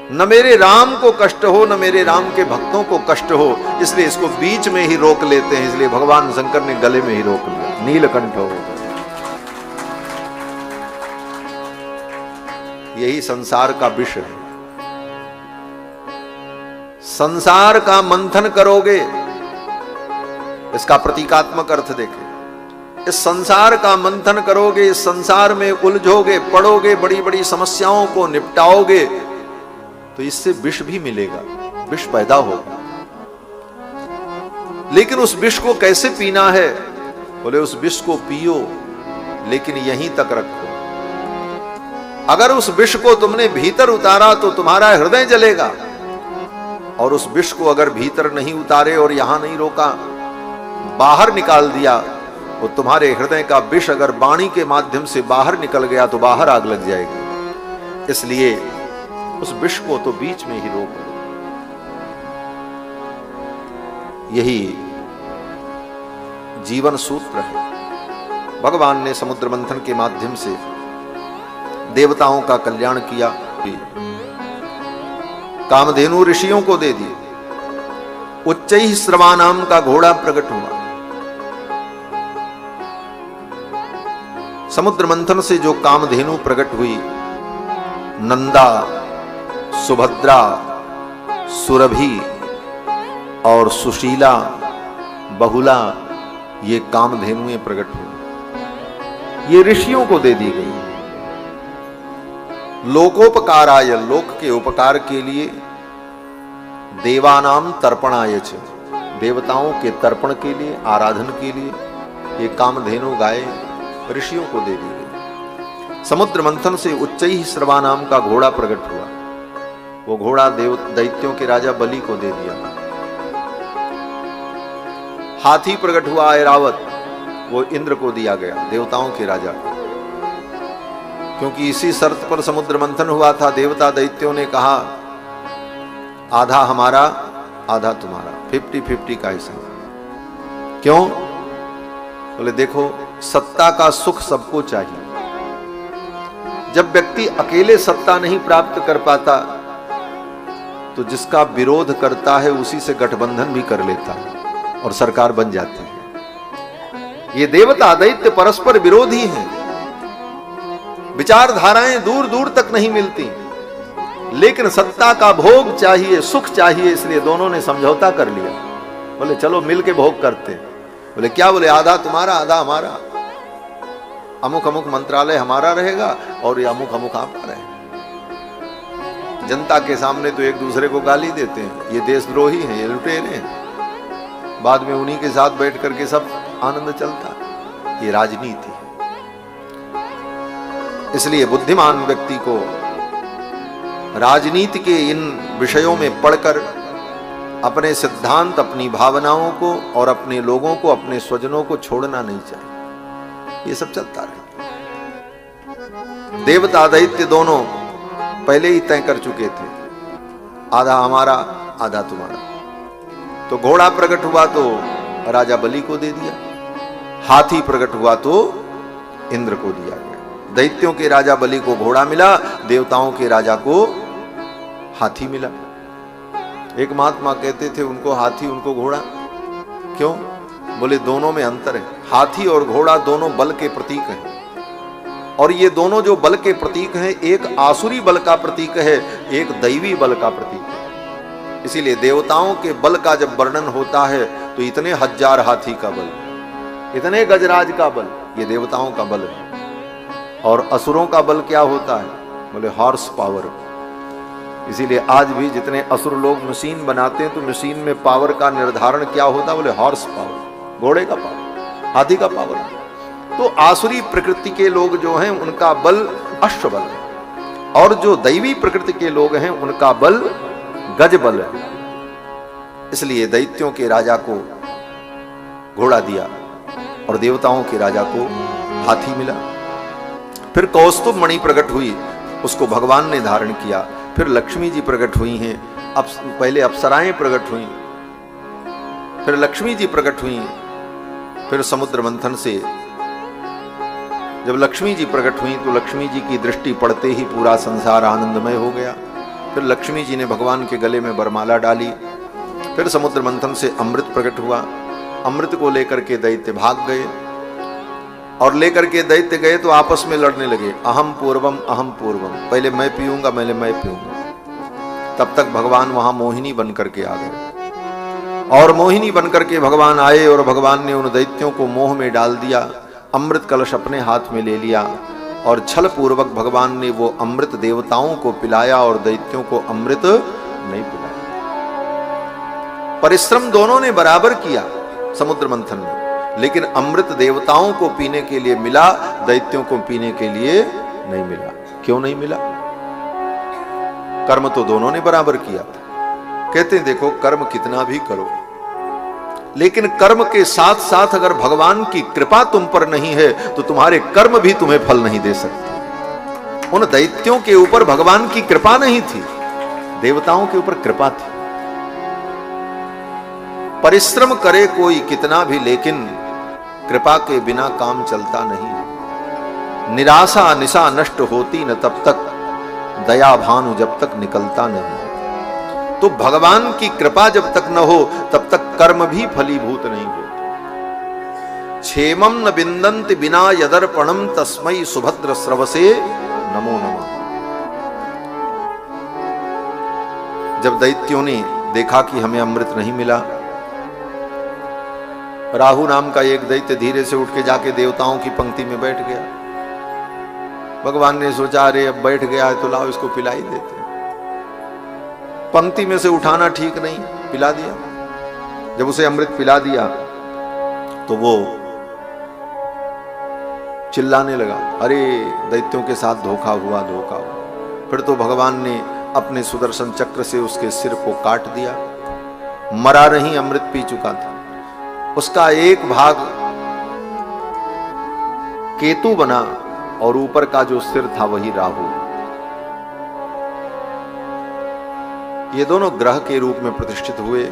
न मेरे राम को कष्ट हो, न मेरे राम के भक्तों को कष्ट हो, इसलिए इसको बीच में ही रोक लेते हैं। इसलिए भगवान शंकर ने गले में ही रोक लिया, नीलकंठ हो गया। यही संसार का विष है। संसार का मंथन करोगे, इसका प्रतीकात्मक अर्थ देखें। इस संसार का मंथन करोगे, इस संसार में उलझोगे, पड़ोगे, बड़ी बड़ी समस्याओं को निपटाओगे, तो इससे विष भी मिलेगा, विष पैदा होगा। लेकिन उस विष को कैसे पीना है? बोले उस विष को पियो, लेकिन यहीं तक रखो। अगर उस विष को तुमने भीतर उतारा तो तुम्हारा हृदय जलेगा, और उस विष को अगर भीतर नहीं उतारे और यहां नहीं रोका, बाहर निकाल दिया, तो तुम्हारे हृदय का विष अगर वाणी के माध्यम से बाहर निकल गया तो बाहर आग लग जाएगी। इसलिए उस विष को तो बीच में ही रोको। यही जीवन सूत्र है। भगवान ने समुद्र मंथन के माध्यम से देवताओं का कल्याण किया, कामधेनु ऋषियों को दे दी, उच्चैः श्रवानाम का घोड़ा प्रकट हुआ। समुद्र मंथन से जो कामधेनु प्रकट हुई, नंदा, सुभद्रा, सुरभि और सुशीला, बहुला, ये कामधेनुएं प्रकट हुई। ये ऋषियों को दे दी गई। लोकोपकाराय, लोक के उपकार के लिए, देवानाम तर्पणाय च, देवताओं के तर्पण के लिए, आराधन के लिए ये कामधेनु गाय ऋषियों को दे दी गई। समुद्र मंथन से उच्चैः श्रवानाम का घोड़ा प्रकट हुआ। वो घोड़ा दैत्यों के राजा बलि को दे दिया। हाथी प्रकट हुआ ऐरावत, वो इंद्र को दिया गया, देवताओं के राजा को। क्योंकि इसी शर्त पर समुद्र मंथन हुआ था। देवता दैत्यों ने कहा आधा हमारा आधा तुम्हारा, 50-50 का हिस्सा। क्यों? बोले देखो, सत्ता का सुख सबको चाहिए। जब व्यक्ति अकेले सत्ता नहीं प्राप्त कर पाता तो जिसका विरोध करता है उसी से गठबंधन भी कर लेता है और सरकार बन जाती है। ये देवता दैत्य परस्पर विरोधी हैं, विचारधाराएं दूर दूर तक नहीं मिलती, लेकिन सत्ता का भोग चाहिए, सुख चाहिए, इसलिए दोनों ने समझौता कर लिया। बोले चलो मिलके भोग करते हैं। बोले क्या? बोले आधा तुम्हारा आधा हमारा, अमुक अमुक मंत्रालय हमारा रहेगा और ये अमुक अमुक आपका रहेगा। जनता के सामने तो एक दूसरे को गाली देते हैं, ये देशद्रोही हैं, ये लुटेरे हैं। बाद में उन्हीं के साथ बैठ करके सब आनंद चलता। ये राजनीति है। इसलिए बुद्धिमान व्यक्ति को राजनीति के इन विषयों में पढ़कर अपने सिद्धांत, अपनी भावनाओं को और अपने लोगों को, अपने स्वजनों को छोड़ना नहीं चाहिए। ये सब चलता रहे। देवता दैत्य दोनों पहले ही तय कर चुके थे, आधा हमारा आधा तुम्हारा। तो घोड़ा प्रकट हुआ तो राजा बलि को दे दिया, हाथी प्रकट हुआ तो इंद्र को दिया गया। दैत्यों के राजा बलि को घोड़ा मिला, देवताओं के राजा को हाथी मिला। एक महात्मा कहते थे उनको हाथी उनको घोड़ा। क्यों? बोले दोनों में अंतर है। हाथी और घोड़ा दोनों बल के प्रतीक हैं, और ये दोनों जो बल के प्रतीक हैं, एक आसुरी बल का प्रतीक है, एक दैवी बल का प्रतीक है। इसीलिए देवताओं के बल का जब वर्णन होता है तो इतने हजार हाथी का बल, इतने गजराज का बल, ये देवताओं का बल है। और असुरों का बल क्या होता है? बोले हॉर्स पावर। इसीलिए आज भी जितने असुर लोग मशीन बनाते हैं तो मशीन में पावर का निर्धारण क्या होता है? बोले हॉर्स पावर, घोड़े का पावर, हाथी का पावर। तो आसुरी प्रकृति के लोग जो हैं उनका बल अश्व बल है, और जो दैवी प्रकृति के लोग हैं उनका बल गज बल है। इसलिए दैत्यों के राजा को घोड़ा दिया और देवताओं के राजा को हाथी मिला। फिर कौस्तुभ मणि प्रकट हुई, उसको भगवान ने धारण किया। फिर लक्ष्मी जी प्रकट हुई हैं। अब पहले अप्सराएं प्रकट हुई, फिर लक्ष्मी जी प्रकट हुई। फिर समुद्र मंथन से जब लक्ष्मी जी प्रकट हुई तो लक्ष्मी जी की दृष्टि पड़ते ही पूरा संसार आनंदमय हो गया। फिर लक्ष्मी जी ने भगवान के गले में वरमाला डाली। फिर समुद्र मंथन से अमृत प्रकट हुआ। अमृत को लेकर के दैत्य भाग गए और लेकर के दैत्य गए तो आपस में लड़ने लगे, अहम पूर्वम, पहले मैं पीऊंगा, मैं पीऊंगा। तब तक भगवान वहां मोहिनी बन करके आ गए और मोहिनी बन करके भगवान आए और भगवान ने उन दैत्यों को मोह में डाल दिया। अमृत कलश अपने हाथ में ले लिया और छल पूर्वक भगवान ने वो अमृत देवताओं को पिलाया और दैत्यों को अमृत नहीं पिलाया। परिश्रम दोनों ने बराबर किया समुद्र मंथन में, लेकिन अमृत देवताओं को पीने के लिए मिला, दैत्यों को पीने के लिए नहीं मिला। क्यों नहीं मिला? कर्म तो दोनों ने बराबर किया था। कहते हैं देखो, कर्म कितना भी करो, लेकिन कर्म के साथ साथ अगर भगवान की कृपा तुम पर नहीं है तो तुम्हारे कर्म भी तुम्हें फल नहीं दे सकते। उन दैत्यों के ऊपर भगवान की कृपा नहीं थी, देवताओं के ऊपर कृपा थी। परिश्रम करे कोई कितना भी, लेकिन कृपा के बिना काम चलता नहीं। निराशा निशा नष्ट होती न तब तक, दया भानु जब तक निकलता नहीं। तो भगवान की कृपा जब तक न हो तब तक कर्म भी फलीभूत नहीं होते। क्षेमम न बिंदन्ति बिना यदर्पणम तस्मै सुभद्र स्रवसे नमो नमः। जब दैत्यों ने देखा कि हमें अमृत नहीं मिला, राहु नाम का एक दैत्य धीरे से उठ के जाके देवताओं की पंक्ति में बैठ गया। भगवान ने सोचा, अरे अब बैठ गया है तो लाओ इसको पिला ही देते। पंक्ति में से उठाना ठीक नहीं, पिला दिया। जब उसे अमृत पिला दिया तो वो चिल्लाने लगा, अरे दैत्यों के साथ धोखा हुआ, धोखा हुआ। फिर तो भगवान ने अपने सुदर्शन चक्र से उसके सिर को काट दिया। मरा नहीं, अमृत पी चुका था। उसका एक भाग केतु बना और ऊपर का जो सिर था वही राहु। ये दोनों ग्रह के रूप में प्रतिष्ठित हुए।